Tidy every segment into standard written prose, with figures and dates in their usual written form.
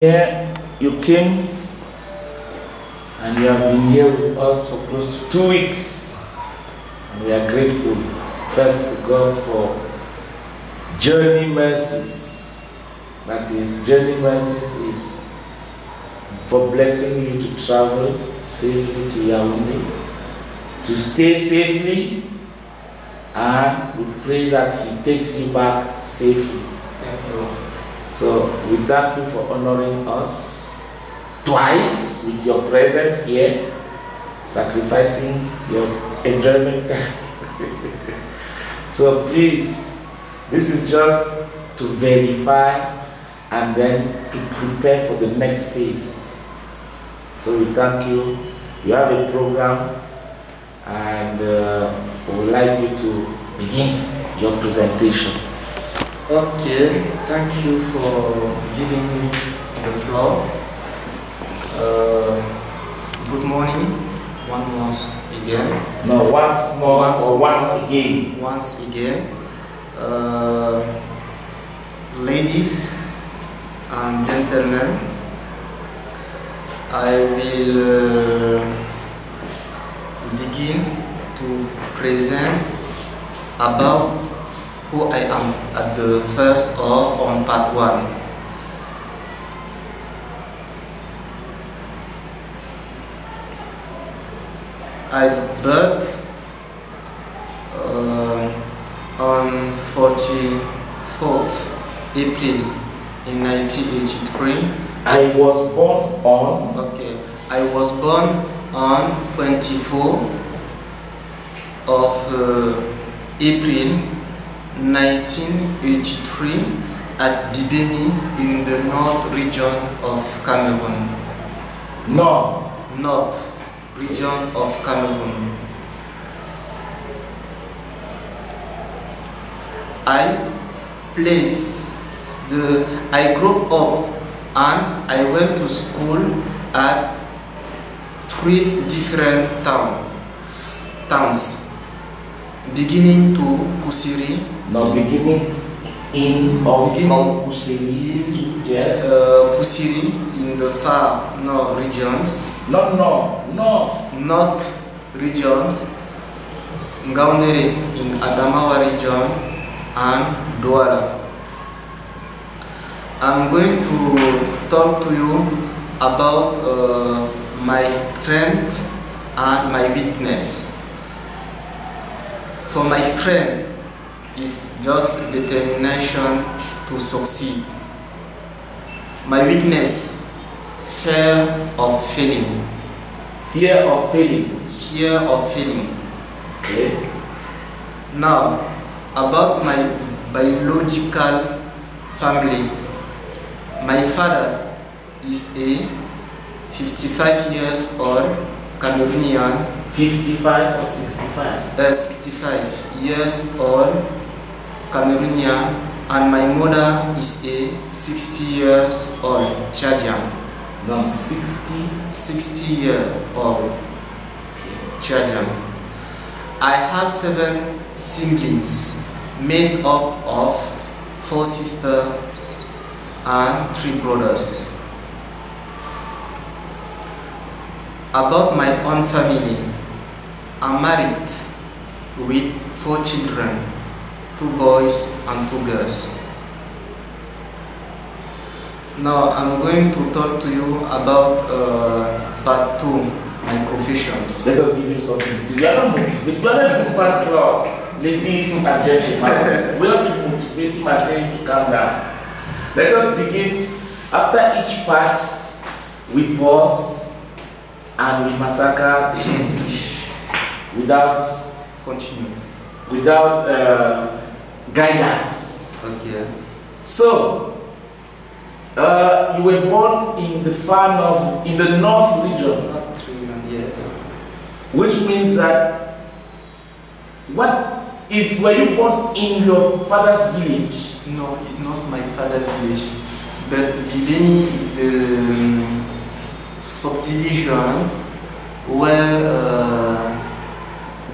Here you came and you have been here with us for close to 2 weeks, and we are grateful first to God for journey mercies. That is, journey mercies is for blessing you to travel safely to Yaoundé, to stay safely, and we pray that He takes you back safely. Thank you. So we thank you for honoring us twice with your presence here, sacrificing your enjoyment time. So please, this is just to verify and then to prepare for the next phase. So we thank you. You have a program, and we would like you to begin your presentation. Okay, thank you for giving me the floor. Good morning, once again. No, once more or once again. Once again. Ladies and gentlemen, I will begin to present about who I am at the first or on part 1. I birthed on 44th April in 1983. I was born on. Okay, I was born on 24th of April 1983 at Bibemi in the north region of Cameroon. North region of Cameroon. I grew up and I went to school at 3 different towns. Beginning to Kusiri. No, beginning in of Kusiri. Yes. Kusiri in the far north regions. North regions. Ngaoundéré in Adamawa region and Douala. I'm going to talk to you about my strength and my weakness. For my strength is just determination to succeed. My weakness, fear of failing. Fear of failing. Fear of failing. Okay. Now, about my biological family. My father is a 55 years old Cameroonian. 55 or 65? 65 years old Cameroonian, and my mother is a 60 years old Chadian. No, 60 year old Chadian. I have 7 siblings made up of 4 sisters and 3 brothers. About my own family, I'm married with 4 children, 2 boys and 2 girls. Now I'm going to talk to you about part 2, my professions. Let us give him something. We are not motivated. We are not in fan club, ladies and gentlemen. We have to motivate him and tell him to calm down. Let us begin. After each part, we pause and we massacre the English without guidance. Okay. So, you were born in the far north, in the north region. Yes. Which means that, were you born in your father's village? No, it's not my father's village, but Bibemi is the subdivision where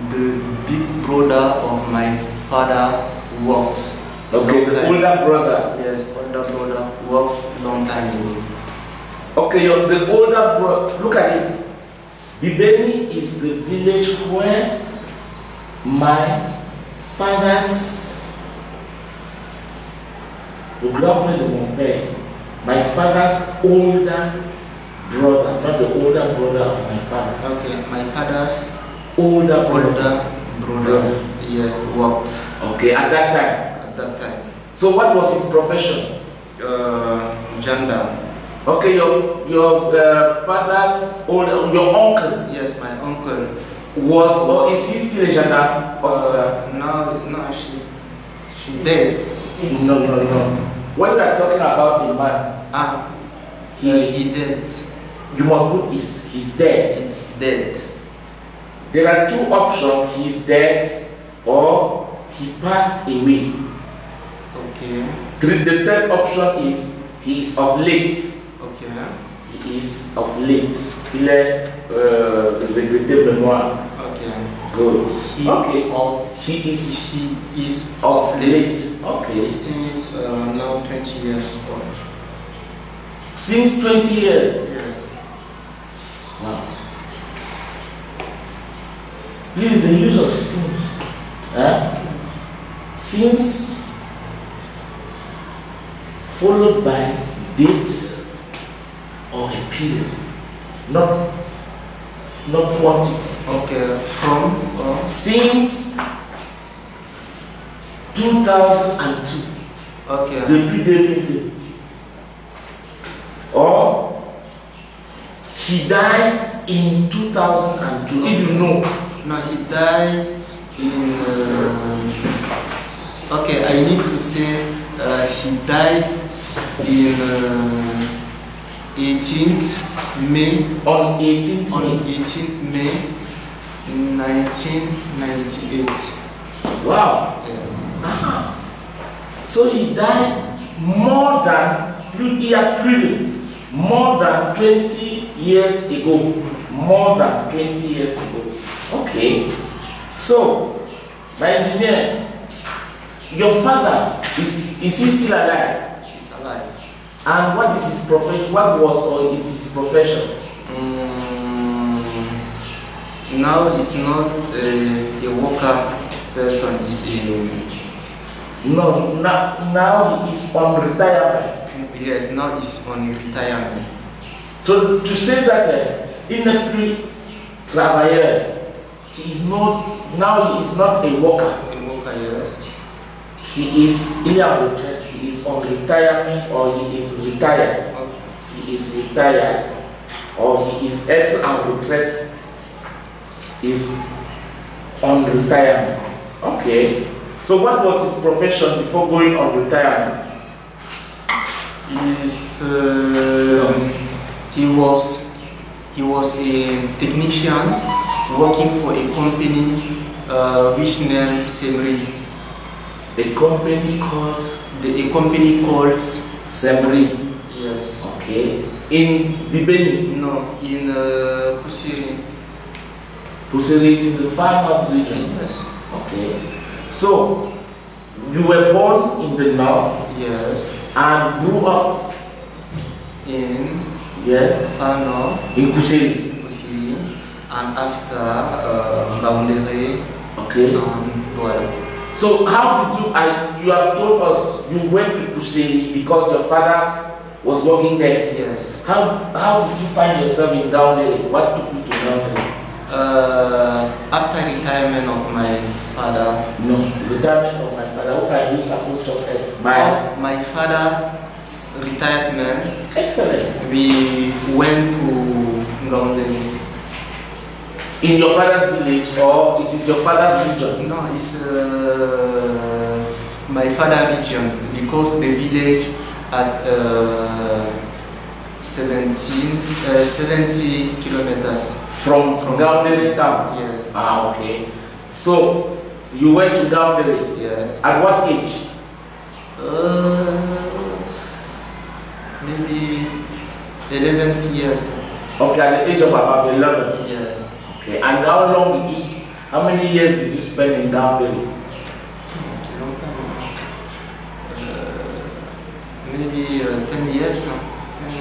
the big brother of my father worked. Okay, the older brother. Yes, older brother works long time ago. Okay, the older brother, look at it. Bibeni is the village where my father's, my father's older brother, not the older brother of my father. Okay, my father's older brother, yes, worked. Okay, at that time. At that time. So what was his profession? Gendarme. Okay, your father's older, your uncle. Yes, my uncle was, or is he still a gendarme officer? No, she dead. No. When we are talking about a man, he dead. You must put he's dead. It's dead. There are two options: he's dead or he passed away. Okay. The third option is he is of late. Okay. He is of late. Il est regretté mémoire. Okay. Good. He is of late. Okay. Since now 20 years old. Since 20 years? Yes. Wow. Please, the use of since. Since followed by date or a period, not quantity. Okay, from since 2002. Okay. Depuis. Or he died in 2002. If you know. No, he died in. Okay, I need to say he died in 18th May. On 18th May 1998. Wow. Yes. So he died more than 20 years ago. More than 20 years ago. Okay. So, my engineer, your father, is he still alive? He's alive. And what is his profession? What was or is his profession? Now he's not a worker person. He's No, now he is on retirement. Yes, now he's on retirement. So to say that il n'est plus travailleur, he is not a worker. A worker, yes. Il est en retraite. He is on retirement or he is retired. Okay. He is retired or he is être en retraite. Is on retirement. Okay. So what was his profession before going on retirement? He was a technician working for a company which named Semri. A company called? A company called Semri. Yes. Okay. In Bibeni? No, in Kusiri. Kusiri is in the far north region? Yes. Okay. So, you were born in the north? Yes. And grew up in far north? In Kusiri? Kusiri. And after Boundary. Okay. And Douala. So how did you have told us you went to Kusiri because your father was working there? Yes. How did you find yourself in Boundary? What took you to Boundary? After retirement of my father. No, retirement of my father. What can you use apostrophe S? My father's retirement. Excellent. We went to Boundary. In your father's village or it is your father's region? No, it's my father's region because the village at 70 kilometers from Boundary town? Yes. Okay. So you went to Boundary? Yes. At what age? Maybe 11 years. Okay, at the age of about 11? Yes. Okay, and how many years did you spend in Boundary? Maybe 10 years.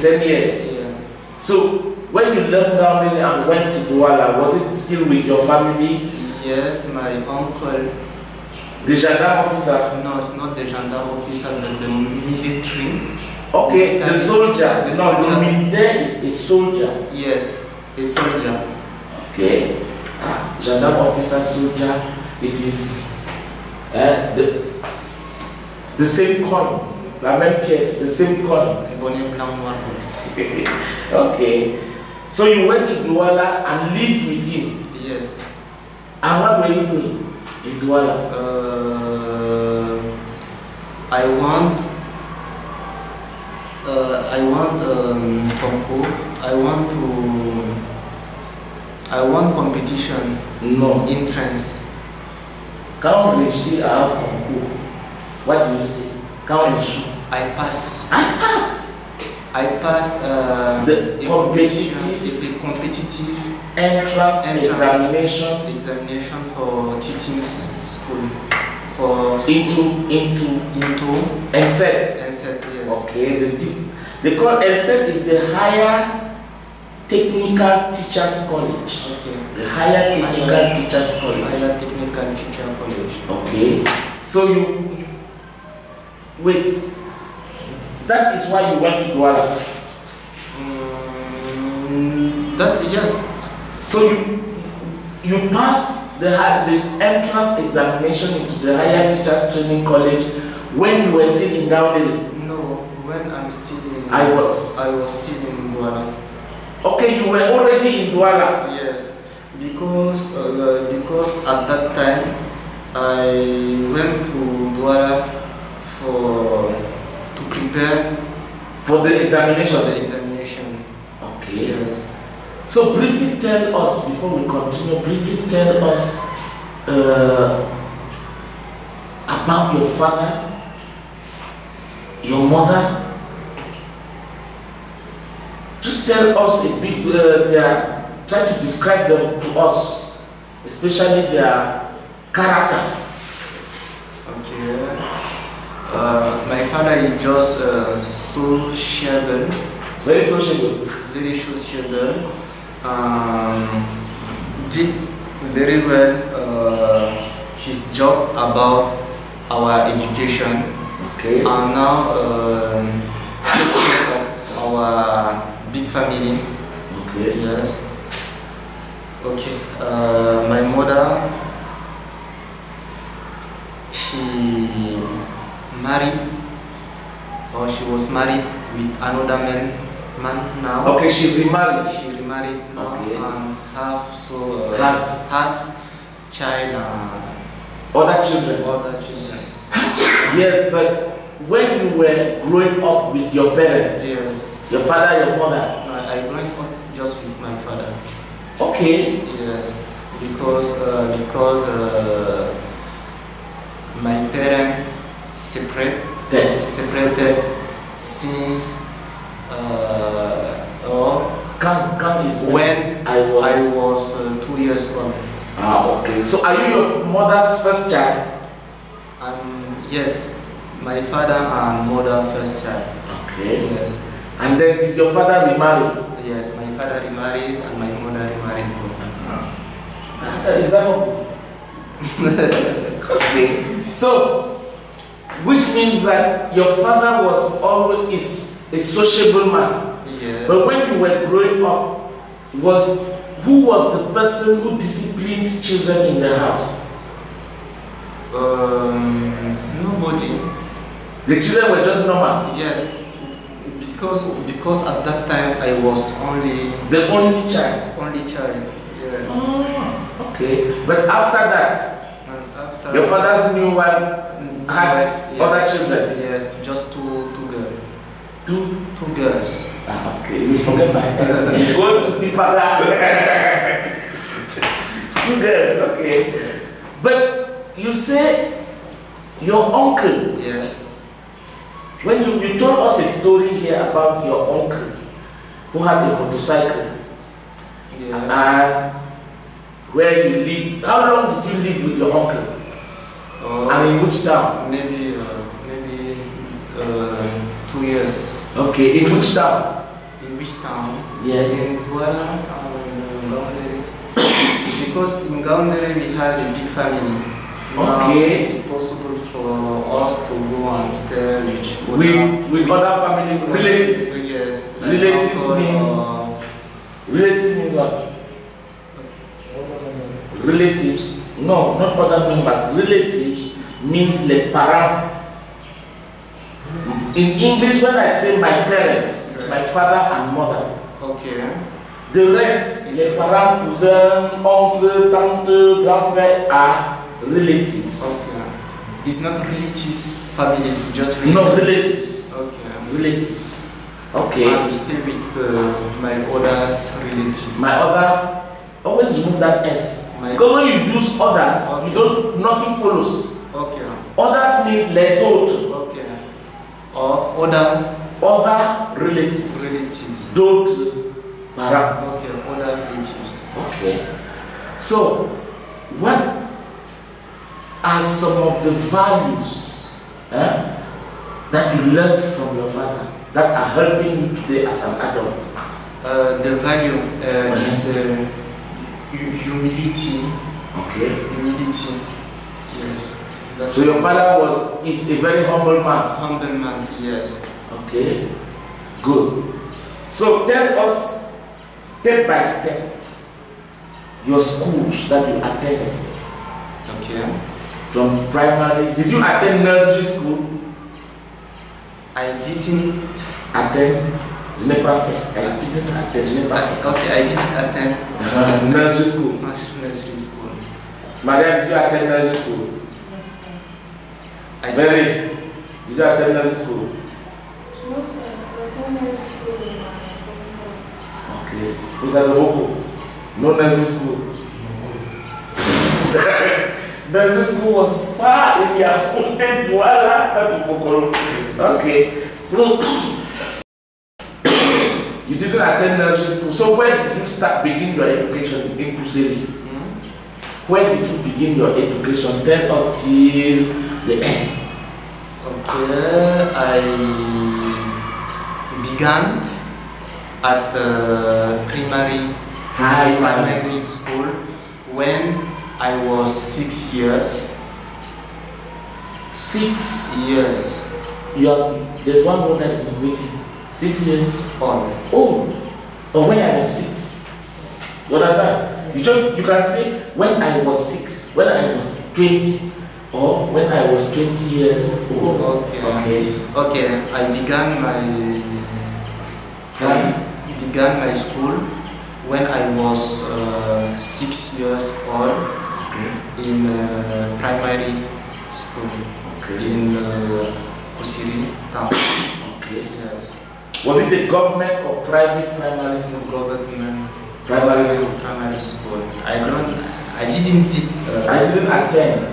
10 years? Yeah. So when you left Gaundeli and went to Douala, was it still with your family? Yes, my uncle. The gendarme officer? No, it's not the gendarme officer, but the military. Okay, the soldier. The no, soldier. the militaire is a soldier. Yes, a soldier. Okay. Gendarme officer, soldier. It is the same coin. La même pièce, the same coin. Bonnet blanc noir. Okay. So you went to Douala and lived with him? Yes. And what were you doing in Douala? I want concours. I want competition. Non. Entrance. Quand on réussit à un concours, what do you say? Quand on échoue? I pass. I passed. I passed the competitive entrance examination for teaching school. For into ENSALLE. Yeah. Okay, they call ENSALLE is the higher technical teachers college. Okay. The higher technical teachers college. Higher technical teacher college. Okay. So you wait. That is why you went to Douala. That is yes. So you passed the entrance examination into the higher teachers training college when you were still in Gaundeli? No, when I'm still in. I was still in Douala. Okay, you were already in Douala. Yes, because at that time I went to Douala to prepare for the examination. Okay. Yes. So briefly tell us, before we continue, briefly tell us about your father, your mother. Just tell us a bit, try to describe them to us, especially their character. Okay. My father is just sociable. Very sociable. Very sociable. Did very well his job about our education. Okay. And now take care of our big family. Okay. Yes. Okay. My mother, she was married with another man now. Okay, she remarried. She remarried now. Okay. And has child. Other children. Yes, but when you were growing up with your parents, yes, your father, your mother. I growing up just with my father. Okay. Yes, because my parents separated since when I was 2 years old. Okay. So are you your mother's first child? Yes, my father and mother first child. Okay. Yes. And then did your father remarry? Yes, my father remarried and my mother remarried too. Is that all? Okay. So, which means that your father was always a sociable man. Yes. But when you were growing up, who was the person who disciplined children in the house? Nobody. The children were just normal? Yes. Because at that time I was the only child. Yes. Oh, okay. But after that, your father's new wife had other children. Yes, just two girls. Two girls. Okay, we forget my answer. Go to the father. 2 girls. Okay. But you say your uncle. Yes. When you told us a story here about your uncle who had a motorcycle, and where you live, how long did you live with your uncle? And in which town? Maybe 2 years. Okay, in which town? In which town. Yeah. In Douala and Ngaoundéré. Because in Ngaoundéré we have a big family. Now Okay. it's possible for us to go and stay with other family relatives. Yes. Like Relatives uncle means relative means what? Relatives. No, not other members. Relatives means les parents. In English, when I say my parents, it's my father and mother. Okay. The rest, les parents, cousins, oncle, tante, grand-père are relatives. Okay. It's not relatives, family, just relatives. No, relatives. Okay. Relatives. Okay. I'm still with my other's relatives. My other, always remove that S. My Because when you use others, Okay. you don't, nothing follows. Okay. Others means les autres. Okay. Of other Relatives. relatives. D'autres parents. Okay, other relatives. Okay. So, what are some of the values that you learned from your father that are helping you today as an adult? The value is humility. Okay. Humility. Yes. That's So your father is a very humble man. humble man. Yes. Okay. Good. So tell us step by step your schools that you attended. Okay. From primary. Did you attend nursery school? I didn't. Attend? Je n'ai pas fait. I didn't attend. Je n'ai pas fait. Okay, I didn't attend Nursery school. Nursery school. Maria, did you attend nursery school? Yes, sir. I Mary, did you attend nursery school? No, sir. There's no nursery school in my home. Okay. Who's at the local? No nursery school. Nursery school was far in your own Douala. Okay. So you didn't attend nursery school. So where did you begin your education in Kuseri? Where did you begin your education? Tell us till the end. Okay, I began at primary school when I was 6 years. 6 Yes. There's one more that's been waiting. 6 years On. old. Or when I was 6. You understand? You can say when I was 6, when I was 20, or when I was 20 years old. Okay. Okay. I began my school when I was 6 years old in primary school in Kusiri town. Okay. Yes. Was it a government or private primary school? Government Primary school. Primary school. I didn't attend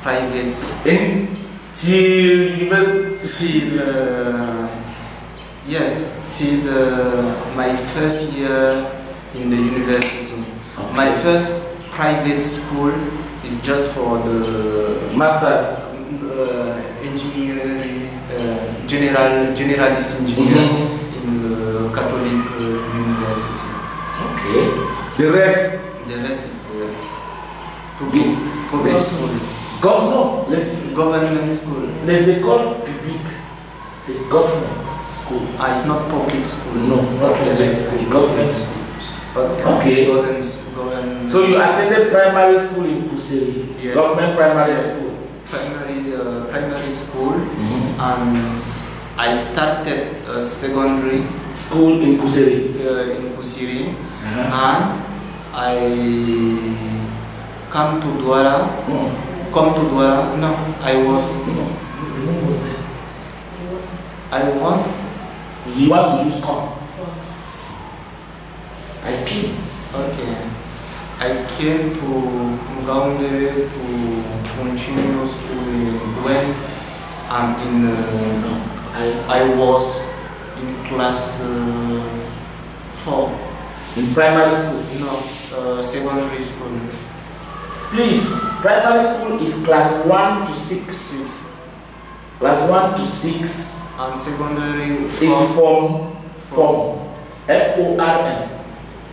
private school. Till my first year in the university. Okay. My first private school is just for the Masters. engineering, generalist engineer in the Catholic university. Okay. The rest is the public school. Government school. Let's say called public. C'est government school. It's not public school. No, not public school. Government schools. Okay. Government. So you attended primary school in Kuseri. Yes. Government primary school. Primary school, and I started secondary school in Kuseri. And I come to Douala. No, I was. He wants to use come. I came. Okay. I came to Ngaoundéré to continue schooling when I'm in. I was in class 4. In primary school? No, secondary school. Please, primary school is class 1 to 6. Class 1 to 6. And secondary is from F-O-R-M,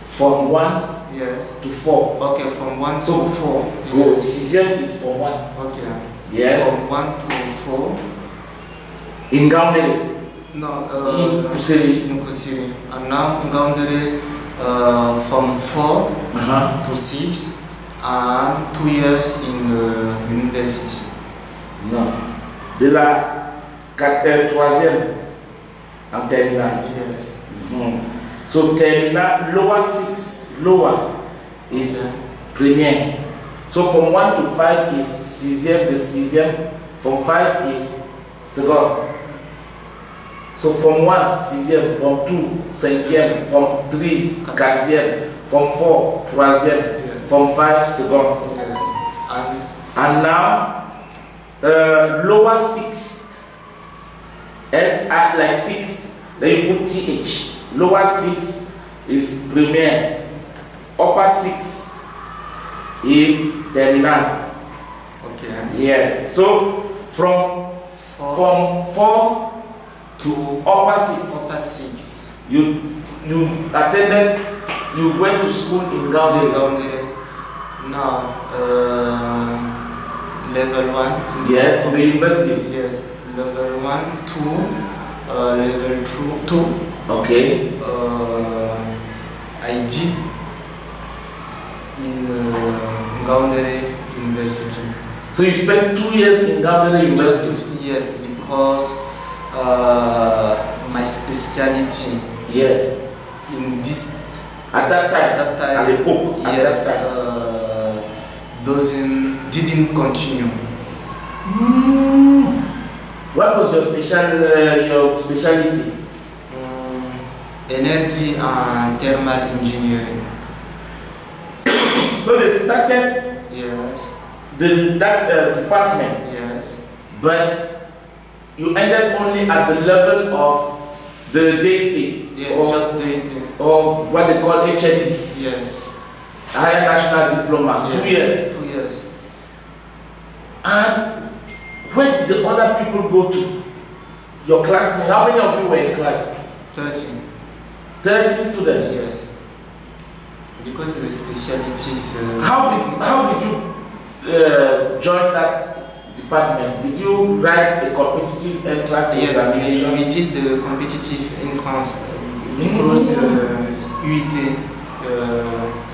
from 1 yes. to 4. Okay, from 1 So, to 4. Go. Yes. Sixième is from 1. Okay. Yes. From 1 to 4. In Gaundere. No, In Kusiri. in Kusiri. And now Gaundere from 4 to 6 and 2 years in university. Non. De la 3e en terminale. Yes. So terminal, lower 6, lower is premier. So from 1 to 5 is 6e, the 6e. From 5 is second. So from 1, 6e, from 2, 5e, from 3, 4e, from 4, 3e, from 5, second. Yes. And now, lower 6, S like 6, then you put TH. Lower 6 is premier. Upper 6 is terminal. Okay. Yes. So from 4 to upper 6. Upper 6. You attended. You went to school in Gaundere. Now, level 1. Yes, in the university. Yes, level 1, 2, level 2. Okay. I did in Gaundere University. So you spent 2 years in Gaundere University? Just 2 years because my specialty in this at that time, at the book, yes, didn't continue. What was your specialty? Energy and thermal engineering. So they started that department. Yes. But you ended only at the level of the DT. Yes, just DT. Or what they call HND. Yes. Higher National Diploma. Yes. 2 years. 2 years. And where did the other people go to? Your classmates? How many of you were in class? 30. 30 students? Yes. Because the specialty is... How did you join that department? Did you write a competitive entrance examination? Yes, we did the competitive entrance because it's UIT.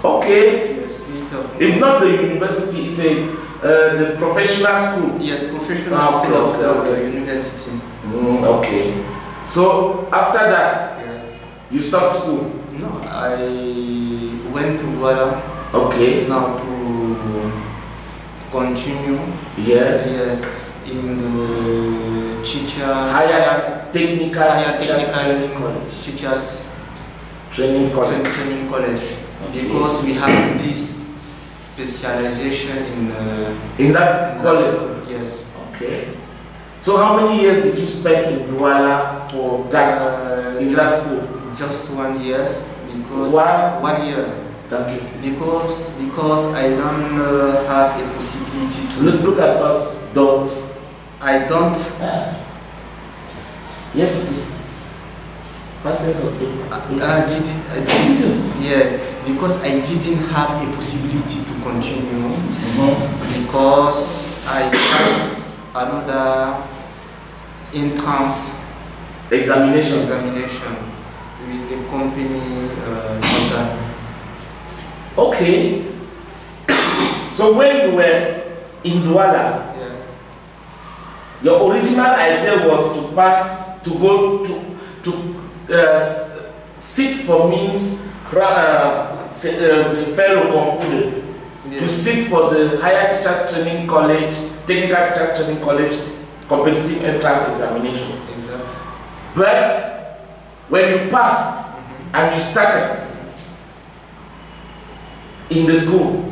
Okay. Yes, UIT. It's not the university, it's the professional school. Yes, professional school of the university. Okay. So after that, you stopped school? No, I went to Douala. Okay. Now to continue. Yes. In the higher technical teachers training college. Training college. Okay. Because we have this specialization in that college. Yes. Okay. So how many years did you spend in Douala for that in that school? Just 1 year, because 1 year. Thank you. Because I don't have a possibility to look at us. Don't. I don't. Yes. Past tense of it. I didn't. Yes, because I didn't have a possibility to continue. Because I passed another entrance examination with the company contact. Okay. So when you were in Douala, your original idea was to pass, to go to sit for means fellow concluded, to sit for the higher teachers training college, technical teachers training college, competitive entrance examination. Exactly. But when you passed and you started in the school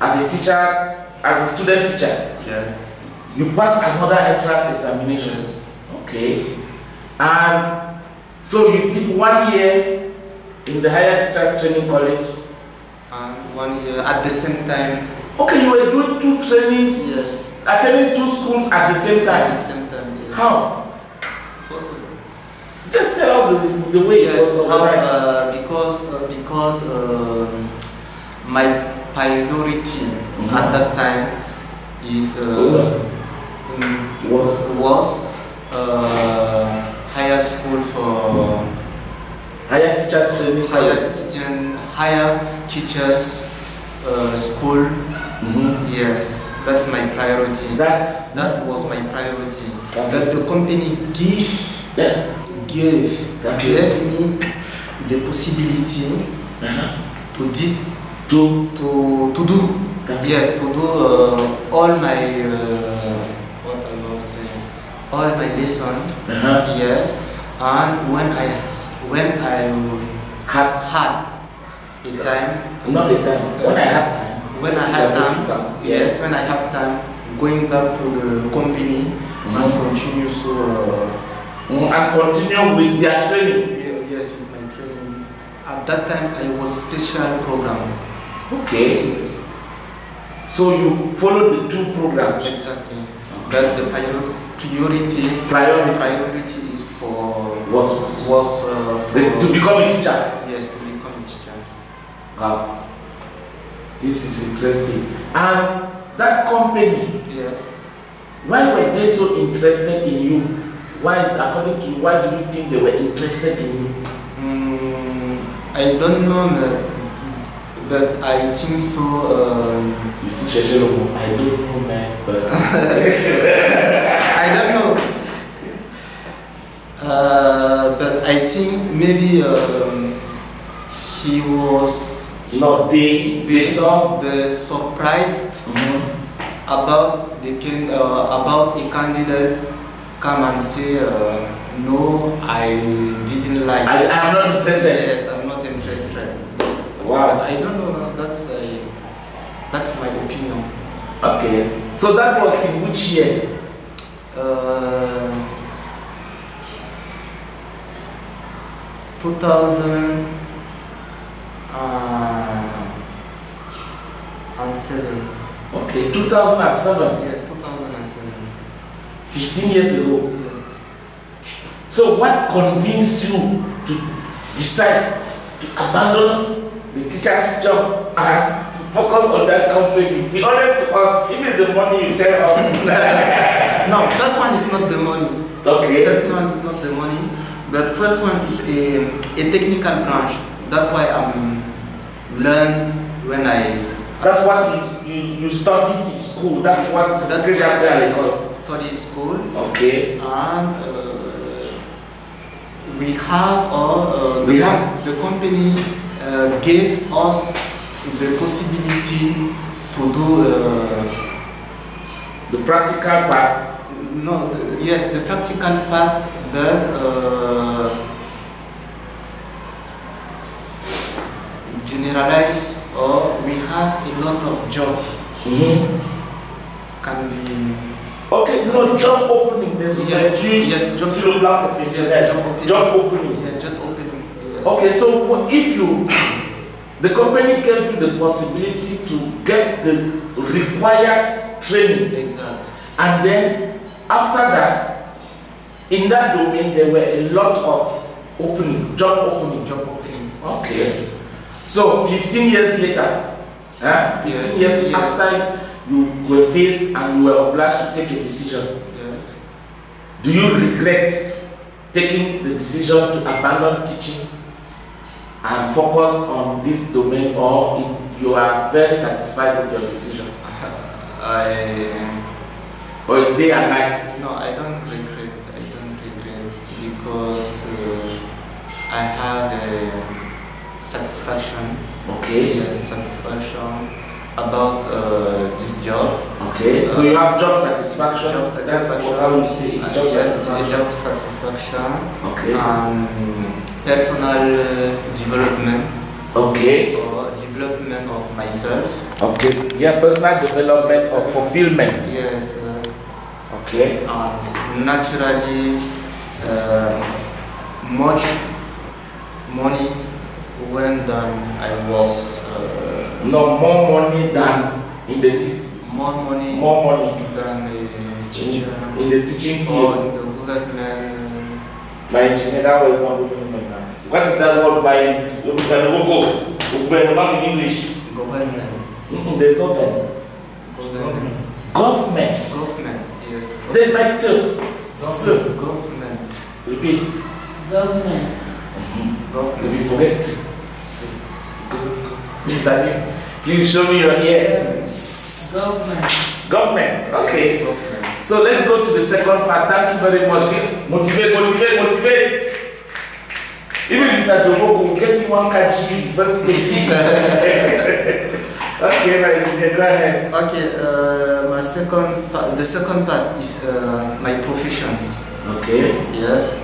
as a teacher, as a student teacher, you passed another entrance examinations. Okay. And so you did 1 year in the higher teachers training college. And 1 year at the same time. Okay, you were doing 2 trainings, attending 2 schools at the same time. At the same time, yes. How? Possible. Just tell us the way it was organized. Because my priority at that time is was higher school for higher teachers training, higher teachers school. Yes, that's my priority. That was my priority. That the company gave me the possibility to do all my all my lesson. Yes, and when I had a time, not a time, when I had time, yes, when I had time, going back to the company and continue and continue with their training. Yes, with my training. At that time, I was special program. Okay. Yes. So you followed the two programs. Exactly. But the priority is for to become a teacher. Yes, to become a teacher. Wow, this is interesting. And that company, yes, why were they so interested in you? Why, according to you, why do you think they were interested in you? I don't know, but I think so. You see, I don't know, man, but I don't know. But I think maybe he was surprised about about a candidate come and say no, I didn't like. I'm not interested. Yes, I'm not interested. Wow. But I don't know. That's my opinion. Okay. So that was in which year? 2007. Okay, 2007. Yes, 2007. 15 years ago. Yes. So what convinced you to decide to abandon the teacher's job and to focus on that company? Be honest to us, even the money you tell us. No, first one is not the money. Okay. First one is not the money. But first one is a technical branch. That's why I'm learn when I. That's what you studied in school. That's what study school. Okay. And we have all the company gave us the possibility to do the practical part. No, yes, the practical part, but generalize, or we have a lot of job. Can be. Okay, no, job opening. There's yes, job professionnel. Job opening. Yes, job opening. Yes. Okay, so if the company gave you the possibility to get the required training. Exactly. And then after that, in that domain, there were a lot of openings, job opening. Okay. Yes. So 15 years later, 15 years after you were faced and you were obliged to take a decision, yes, do you regret taking the decision to abandon teaching and focus on this domain, or you are very satisfied with your decision? Or is day and night? No, I don't regret. Because I have a satisfaction. Okay. Yes, satisfaction about this job. Okay. So you have job satisfaction. Job satisfaction. That's how you say it. Job satisfaction. Job satisfaction. Okay. Personal development. Okay. Or development of myself. Okay. Yeah, personal development of fulfillment. Yes. Okay. Naturally, much money when than I was. No, more money than in the more money than the teacher in the teaching or field. in the government. My engineer, that word is not moving me now. What is that word by gouvernement in English? Government. There's no verb. Government. Government. Government, yes. There's my two. Government. Repeat. Government. Government. If you forget to. Please show me your ear. Government. Government. Okay. Government. So let's go to the second part. Thank you very much. Motivate, motivate, motivate. Even if that the book will get you one catchy first day. Okay, right, go ahead. Okay, the second part is my profession. Okay. Yes,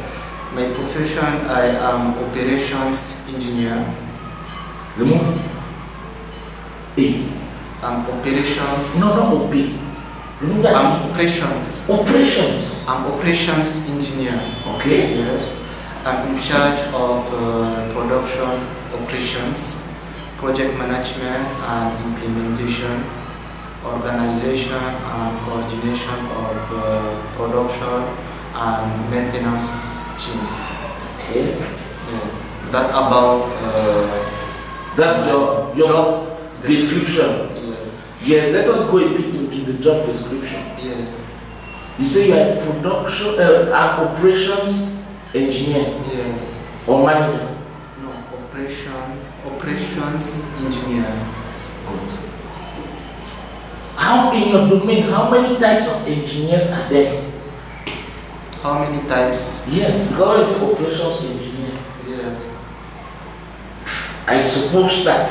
my profession, I am operations engineer. Remove A. I'm operations. No, not OP. Remove that. I'm operations. Operations. I'm operations engineer. Okay. Yes, I'm in charge of production operations, project management and implementation, organization and coordination of production and maintenance teams. Okay. Yes, that about that's your job description. Yes. Yes, let us go a bit into the job description. Yes. You say you are a production and operations engineer Yes. or manager. No, operations engineer. How in your domain, how many types of engineers are there? How many types? Yes, because it's operations engineer. Yes. I suppose that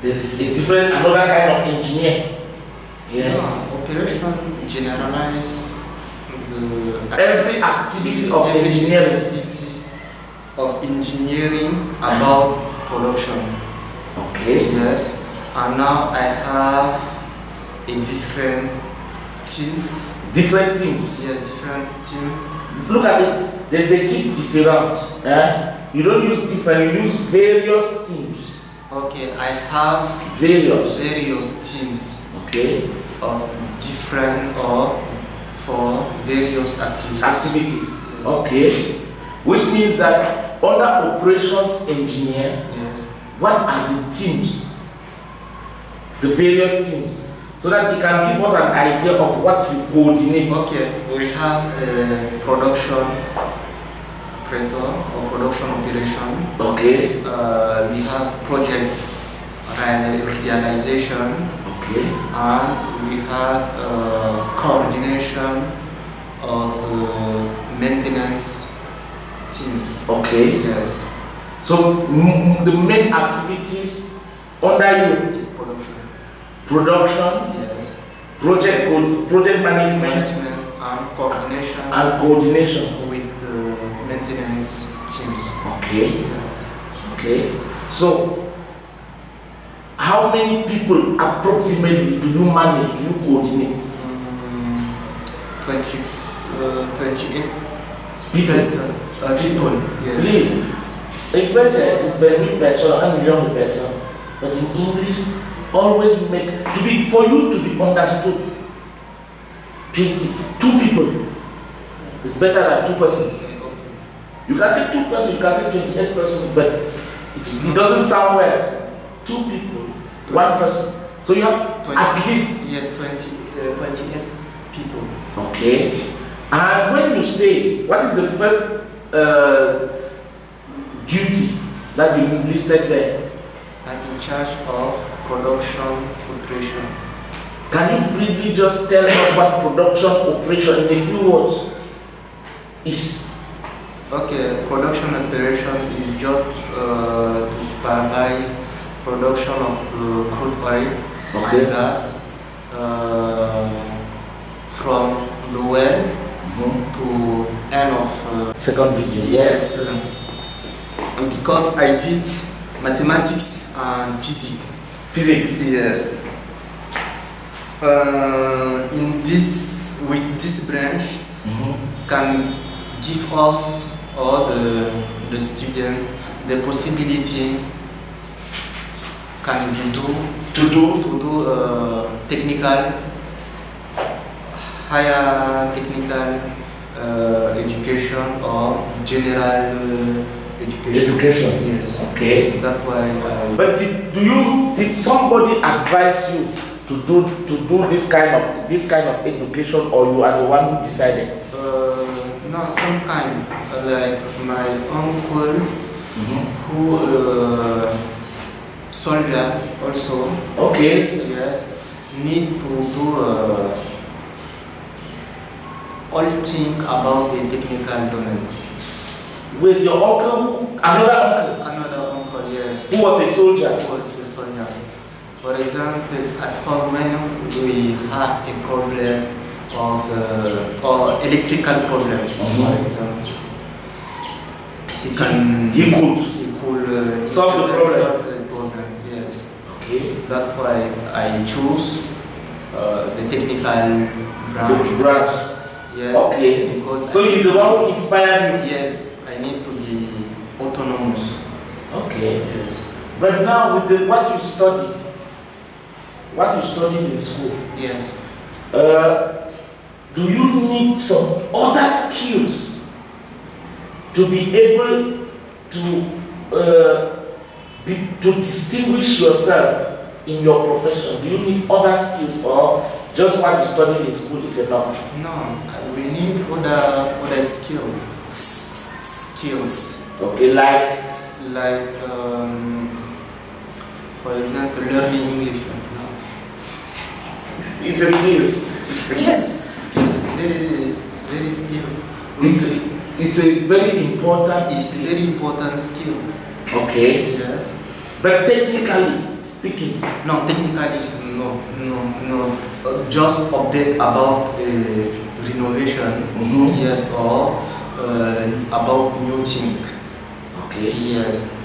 there is another kind of engineer. Yeah. No, operation generalize Every activity of engineering. Activities of engineering about production. Okay. Yes. And now I have a different teams. Different teams. Yes, different team. Look at it. There's a key different. You don't use different, you use various teams. Okay, I have Various teams. Okay. Of different or for various activities. Activities. Yes. Okay. Which means that under operations engineer, Yes. what are the teams? The various teams. So that we can give us an idea of what we coordinate. Okay, we have a production operator or production operation. Okay. We have project realization. Okay. And we have coordination of maintenance teams. Okay. Yes. So the main activities under you is production. Production, Yes. project management and coordination. With the maintenance teams. Okay. Yes. Okay. So how many people approximately do you manage, do you coordinate? 28 People. People. Yes. Please, in French it's very person and young person, but in English, always make for you to be understood. 22 people. It's better than 2 persons. You can say 2 persons, you can say 28 persons, but it doesn't sound well. 2 people, 1 person. So you have 20, at least 28 people. Okay. And when you say what is the first duty that you listed there? I'm in charge of production operation. Can you briefly just tell us what production operation in a few words is? Okay, production operation is just to supervise production of the crude oil and gas from the well to end of second video. Yes. And because I did mathematics and physics. Physics. Yes. With this branch can give us or the student the possibility can be to do technical higher technical education or general education. Yes. Okay. That's why. But did somebody advise you to do this kind of education, or you are the one who decided? No, sometimes like my uncle, who soldier also. Okay. Yes, need to do all thing about the technical domain. With your uncle, Another uncle, yes. Who was a soldier? Who was the soldier. For example, at home when we have a problem of or electrical problem, for example, he could solve the problem. Yes. Okay. That's why I choose the technical branch. Yes. Okay. Because so he's the one who inspired you. Yes. I need to be autonomous. Okay. Yes. But now with what you studied in school, yes. Do you need some other skills to be able to distinguish yourself in your profession? Do you need other skills, or just what you studied in school is enough? No, we need other skills. Okay, like for example, learning English right now. It's a skill. Yes, skills. It's very skill. It's a very important. It's a very important skill. Okay. Yes. But technically speaking, no. Technically is no. Just update about renovation. Yes, or about new thing. Okay. Yes.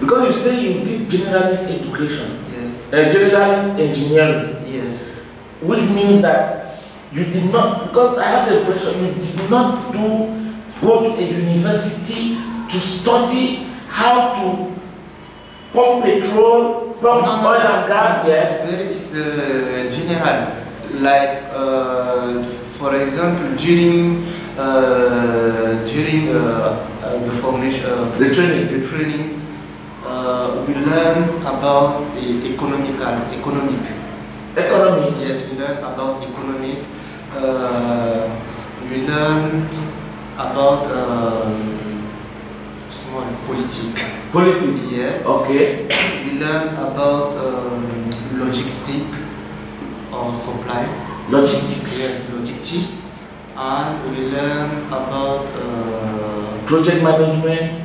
Because you say you did generalist education. Yes. Generalist engineering. Yes. Which means that you did not, because I have the question, you did not go to a university to study how to pump petrol, pump oil and gas. It's general. Like for example, during the formation, the training, we learn about economic. Economics. Yes, we learn about economic. We learn about small politics. Yes. Okay. We learn about logistic or supply. Logistics. Yes, logistics. And we learn about project management.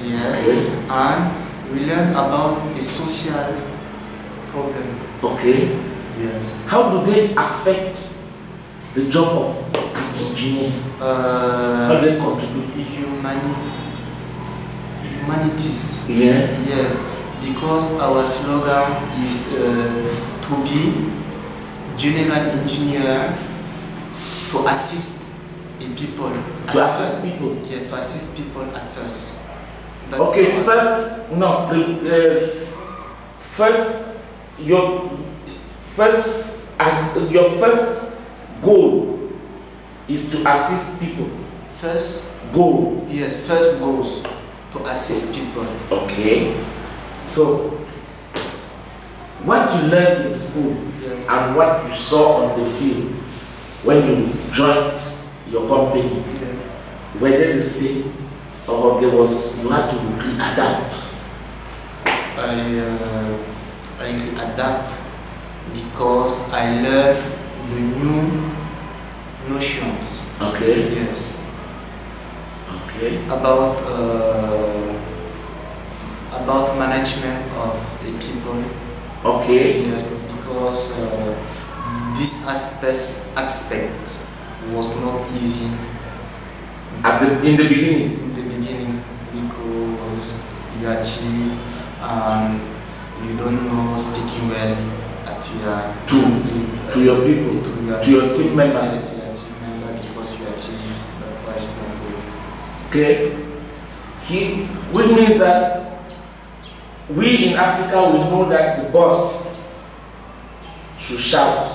Yes. Okay. And we learn about a social problem. Okay. Yes. How do they affect the job of an engineer? How do they contribute? Humanities. Yeah. Yes. Because our slogan is to be general engineer to assist people. Assist people? Yes, to assist people at first. That's okay, your first goal is to assist people. First goal? Yes, first goals to assist people. Okay. So, what you learned in school, yes, and what you saw on the field when you joined your company, yes, were they the same, or you had to readapt? I adapt because I learned the new notions. Okay. Yes. Okay. About management of the people. Okay. Yes, because this aspect was not easy. In the beginning. In the beginning, because you achieve and you don't know speaking well at your to your people, to your team member. Yes, your team member, because you achieve that why it's not good. Okay. Which means that we in Africa we know that the boss should shout.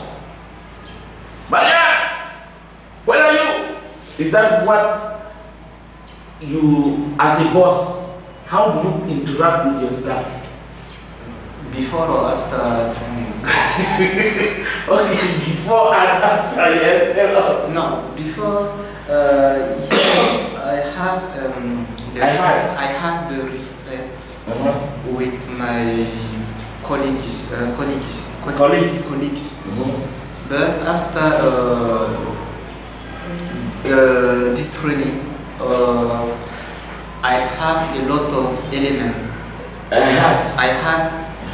But yeah, where are you? Is that what you, as a boss, how do you interact with your staff? Before or after training? Okay, before and after, yes, tell us. No, before, yes, I had the respect with my colleagues. But after this training, I have a lot of elements. I had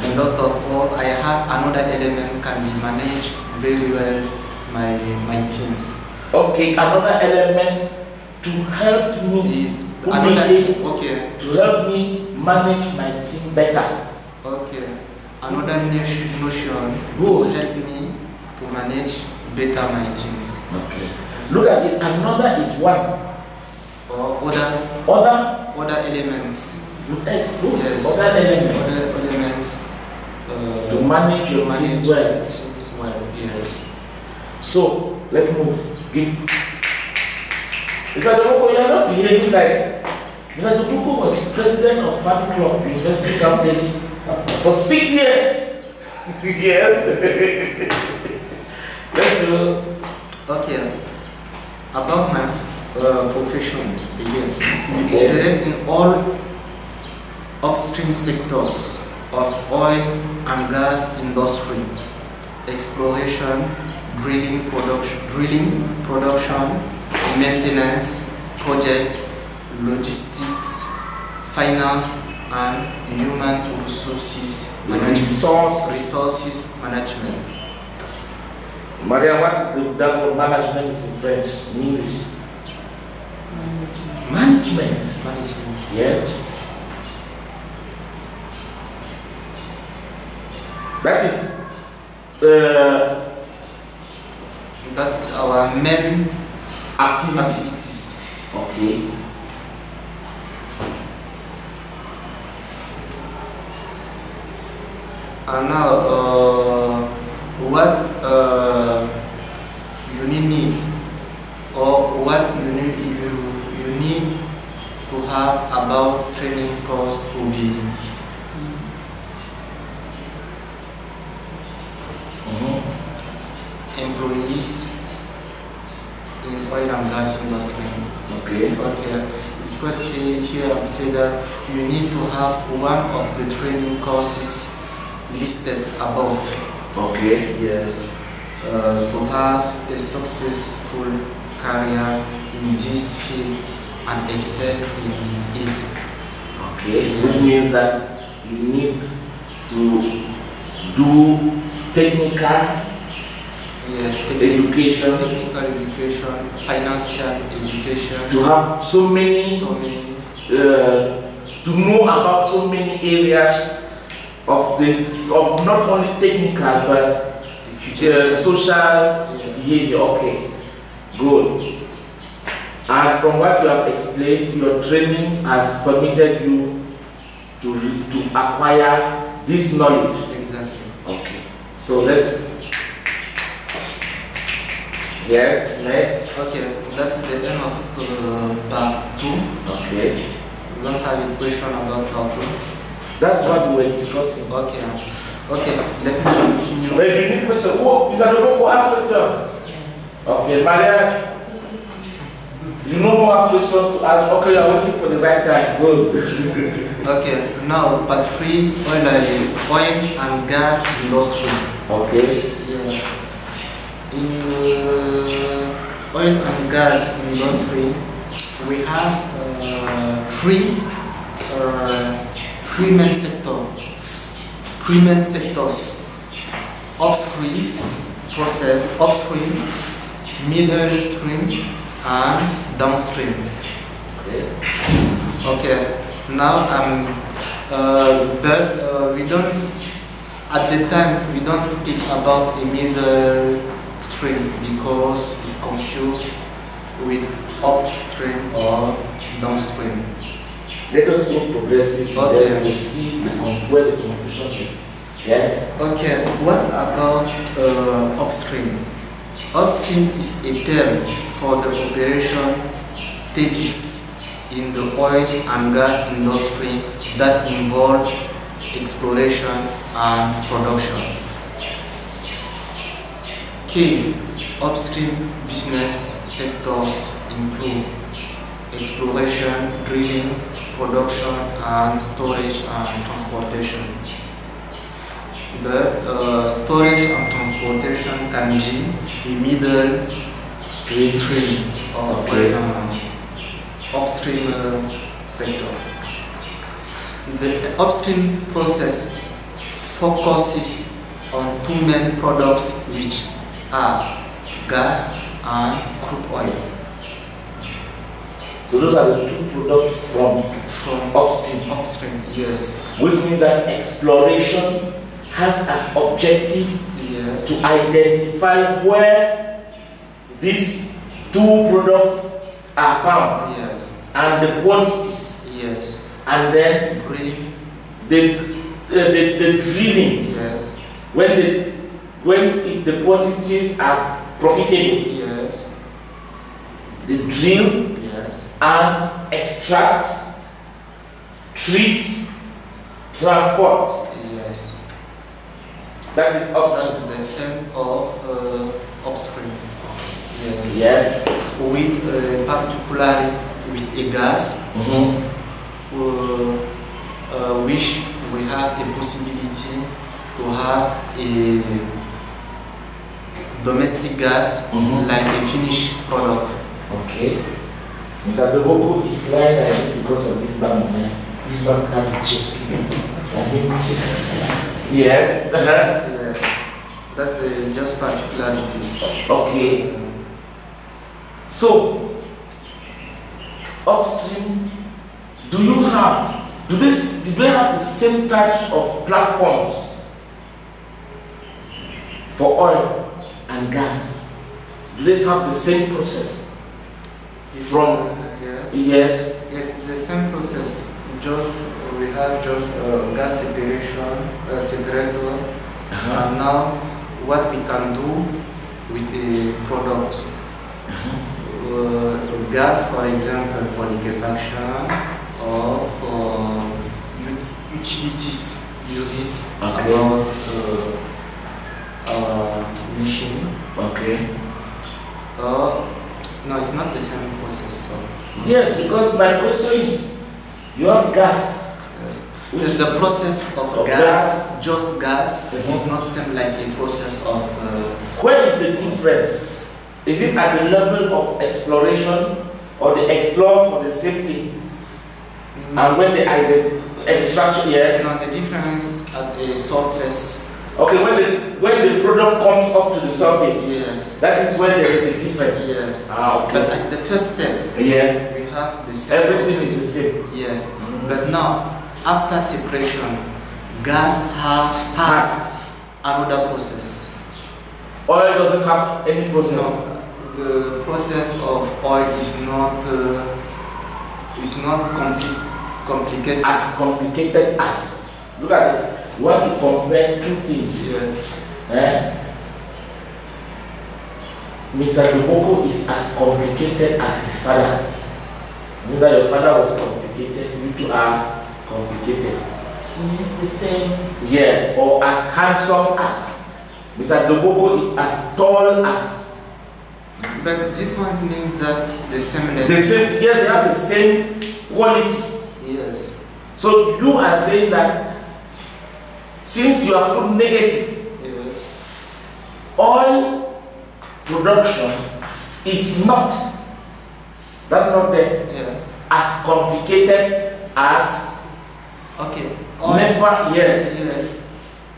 another element can be managed very well my teams. Okay, another element to help me. To help me manage my team better. Okay. Another notion will help me to manage better my teams. Okay. Look at it. Another is one. Or other elements. Yes. Yes. Other elements. Other elements. To manage your team well. Yes. So let's move. Mr. Duboko, you are not behaving like Mr. Duboko was president of Fan Club University Company for 6 years. Yes. Let's go. Okay. About my professions again. We operate in all upstream sectors of oil and gas industry, exploration, drilling, production, maintenance, project, logistics, finance, and human resources management. Maria, what is that word management is in French, in English? Management. Yes. That is that's our main activities. Okay. And now, what you need, or what you need to have about training course to be employees in oil and gas industry. Okay. Because here I'm saying that you need to have one of the training courses listed above. Okay. Yes. To have a successful career in this field and excel in it. Okay. Yes. Which means that you need to do technical education, financial education, to have so many to know about so many areas of not only technical but social behavior. Okay, good. And from what you have explained, your training has permitted you to acquire this knowledge. Exactly. Okay. So let's. Yes, next. Okay, that's the end of part 2. Okay. We don't have a question about part 2. That's what we were discussing. Okay, let me continue. But if you need questions, is that the who ask questions? Okay, Maria, you no more questions to ask. Okay, you are waiting for the right time. Good. Okay, now part 3, oil and gas industry. Okay. Yes. In oil and gas industry, we have three main sectors: upstream process, upstream, middle stream, and downstream. Okay. Now but we don't. At the time, we don't speak about a middle stream because it's confused with upstream or downstream. Let us go progressive. Okay. Then we see where the confusion is. Yes. Okay. What about upstream? Upstream is a term for the operation stages in the oil and gas industry that involve exploration and production. Key upstream business sectors include exploration, drilling, production, and storage and transportation. The storage and transportation can be a middle stream of upstream sector. The upstream process focuses on two main products, which are gas and crude oil. So those are the two products from upstream. Upstream, yes. Which means that exploration has as objective, yes, to identify where these two products are found, yes, and the quantities, yes, and then drilling, the drilling, yes, when the quantities are profitable, yes, the drill, yes, and extract, treat, transport. yes. That is upstream. That's the end of upstream. Yes. Yeah. With particularly with a gas, which we have the possibility to have a domestic gas, like a finished product. Okay. Mr. Doboko is lying, I think, because of this bank. This bank has a chip. Yes. Yeah. That's the just particularities. Okay. So, upstream, do they have the same types of platforms for oil and gas? Do they have the same process? From yes. Yes. Yes, the same process. Just we have just gas separation, separator, and now what we can do with the product. Gas, for example, for liquefaction or for utilities uses about our machine. Okay. No, it's not the same process. So yes, because my question is, you have gas. yes. Yes, the process of gas, just gas, is not same like a process of. Where is the difference? Is it at the level of exploration, or they explore for the safety? And when they extraction, yeah. No, the difference at the surface. Okay, when the product comes up to the surface, yes, that is when there is a difference. yes. Ah, okay. But at the first step, yeah, we have the same. everything process. is the same. Yes, but now after separation, gas has another process. Oil doesn't have any process. No, the process of oil is not complicated. As complicated as, look at it. You want to compare two things. Yeah. Mr. Doboko is as complicated as his father. Neither your father was complicated, you two are complicated. It's the same. Yes, or as handsome as. Mr. Doboko is as tall as. But this one means that the same level. The same, yes, they have the same quality. Yes. So you are saying that since you have put negative, Yes. oil production is not there. Yes. As complicated as Okay. never, yes. Yes.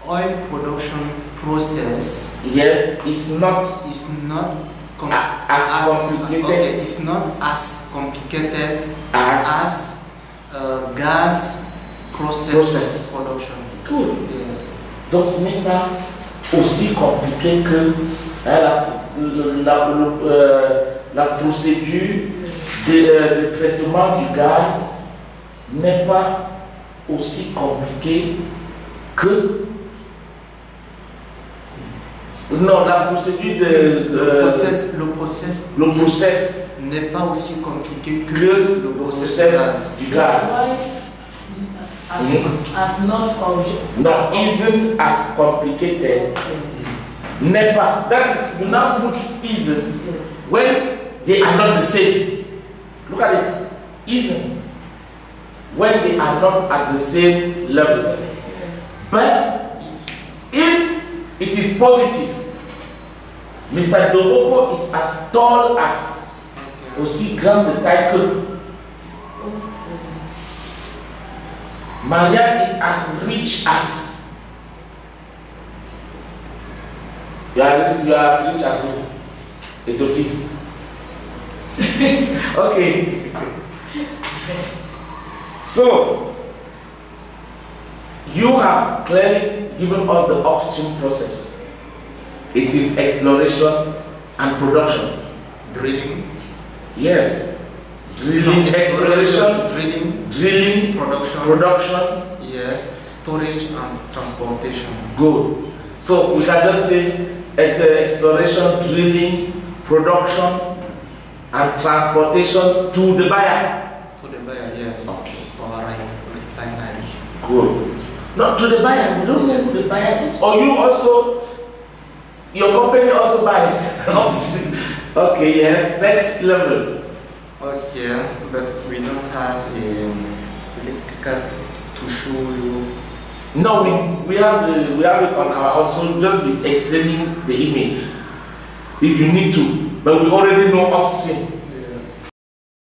Oil production process. Yes, it's not is not as complicated. Okay, it's not as complicated as gas process production. Cool. Yes. Donc ce n'est pas aussi compliqué que la procédure de traitement du gaz n'est pas aussi compliquée que Non, la procédure le process n'est pas aussi compliqué que le process du gaz. As not Not isn't as complicated. Never. That is, you now put isn't when they are not the same. Look at it. Isn't when they are not at the same level. But if it is positive, Mr. Doboko is as tall as aussi grand de taille que. Maria is as rich as. You are as rich as who? The office. Okay. So, you have clearly given us the upstream process. It is exploration and production. Drilling. Yes. Drilling, exploration, drilling, production. Yes, storage and transportation. Good. So we can just say exploration, drilling, production, and transportation to the buyer. To the buyer, yes. Okay. For a refinery. Good. Not to the buyer. We don't know who the buyer is. Or you also, your company also buys. Okay. Yes. Next level. Okay, but we don't have electrical to show you. No, we have it on our also just be explaining the image if you need to, but we already know upstream.